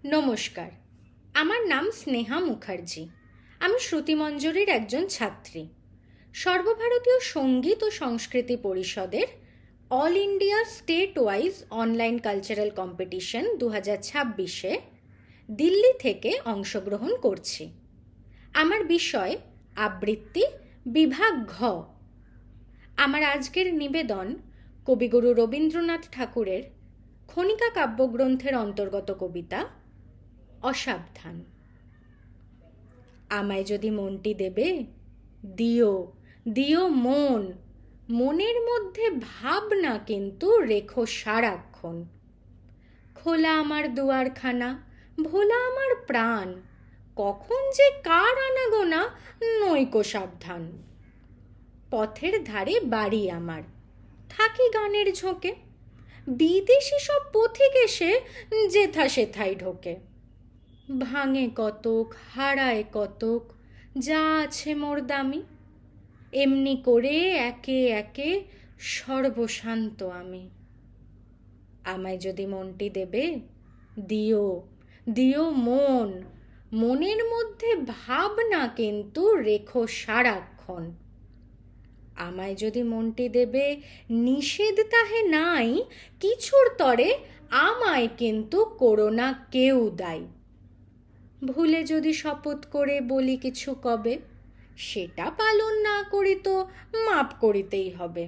নমস্কার, আমার নাম স্নেহা মুখার্জি। আমি শ্রুতিমঞ্জরির একজন ছাত্রী। সর্বভারতীয় সঙ্গীত ও সংস্কৃতি পরিষদের all India state wise online cultural competition 2026-এ দিল্লি থেকে অংশগ্রহণ করছি। আমার বিষয় আবৃত্তি, বিভাগ ঘ। আমার আজকের নিবেদন কবিগুরু রবীন্দ্রনাথ ঠাকুরের খনিকা কাব্যগ্রন্থের অন্তর্গত কবিতা অসাবধান। আমায় যদি মনটি দেবে, দিও দিও মন, মনের মধ্যে ভাবনা কিন্তু রেখো সারাক্ষণ। খোলা আমার দুয়ারখানা, ভোলা আমার প্রাণ, কখন যে কার আনাগোনা নইকো সাবধান। পথের ধারে বাড়ি আমার, থাকি গানের ঝোঁকে, বিদেশি সব পথিক এসে যেথা সেথায় ঢোকে। ভাঙে কতক, হারায় কতক, যা আছে মোর দামি, এমনি করে একে একে সর্বশান্ত আমি। আমায় যদি মনটি দেবে, দিও দিও মন, মনের মধ্যে ভাবনা কিন্তু রেখো সারাক্ষণ। আমায় যদি মনটি দেবে, নিষেধ তাহে নাই, কিছুর তরে আমায় কিন্তু করো না কেউ দায়ী। ভুলে যদি শপথ করে বলি কিছু কবে, সেটা পালন না করি তো মাপ করিতেই হবে।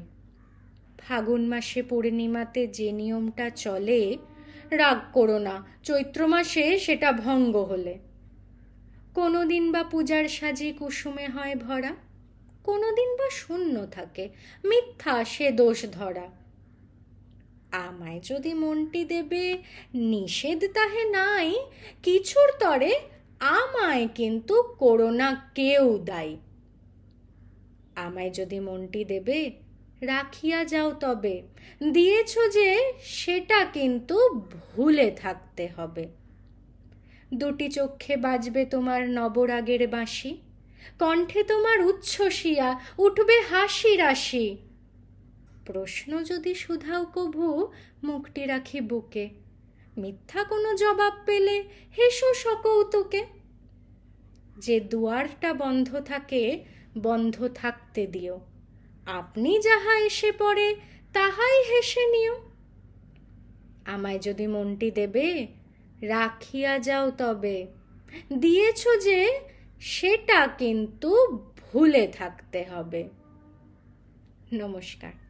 ফাগুন মাসে পূর্ণিমাতে যে নিয়মটা চলে, রাগ করো না চৈত্র মাসে সেটা ভঙ্গ হলে। কোনোদিন বা পূজার সাজে কুসুমে হয় ভরা, কোনোদিন বা শূন্য থাকে, মিথ্যা সে দোষ ধরা। আমায় যদি মনটি দেবে, নিষেধ তাহে নাই, কিছুর তরে আমায় কিন্তু করো না কেউ দায়ী। আমায় যদি মনটি দেবে, রাখিয়া যাও তবে, দিয়েছ যে সেটা কিন্তু ভুলে থাকতে হবে। দুটি চক্ষে বাজবে তোমার নবরাগের বাঁশি, কণ্ঠে তোমার উচ্ছ্বসিয়া উঠবে হাসি রাশি। প্রশ্ন যদি শুধাও কভু, মুখটি রাখি বুকে, মিথ্যা কোনো জবাব পেলে হেসো সকৌতুকে। যে দুয়ারটা বন্ধ থাকে, বন্ধ থাকতে দিও, আপনি যাহা এসে পড়ে তাহাই হেসে নিও। আমায় যদি মনটি দেবে, রাখিয়া যাও তবে, দিয়েছ যে সেটা কিন্তু ভুলে থাকতে হবে। নমস্কার।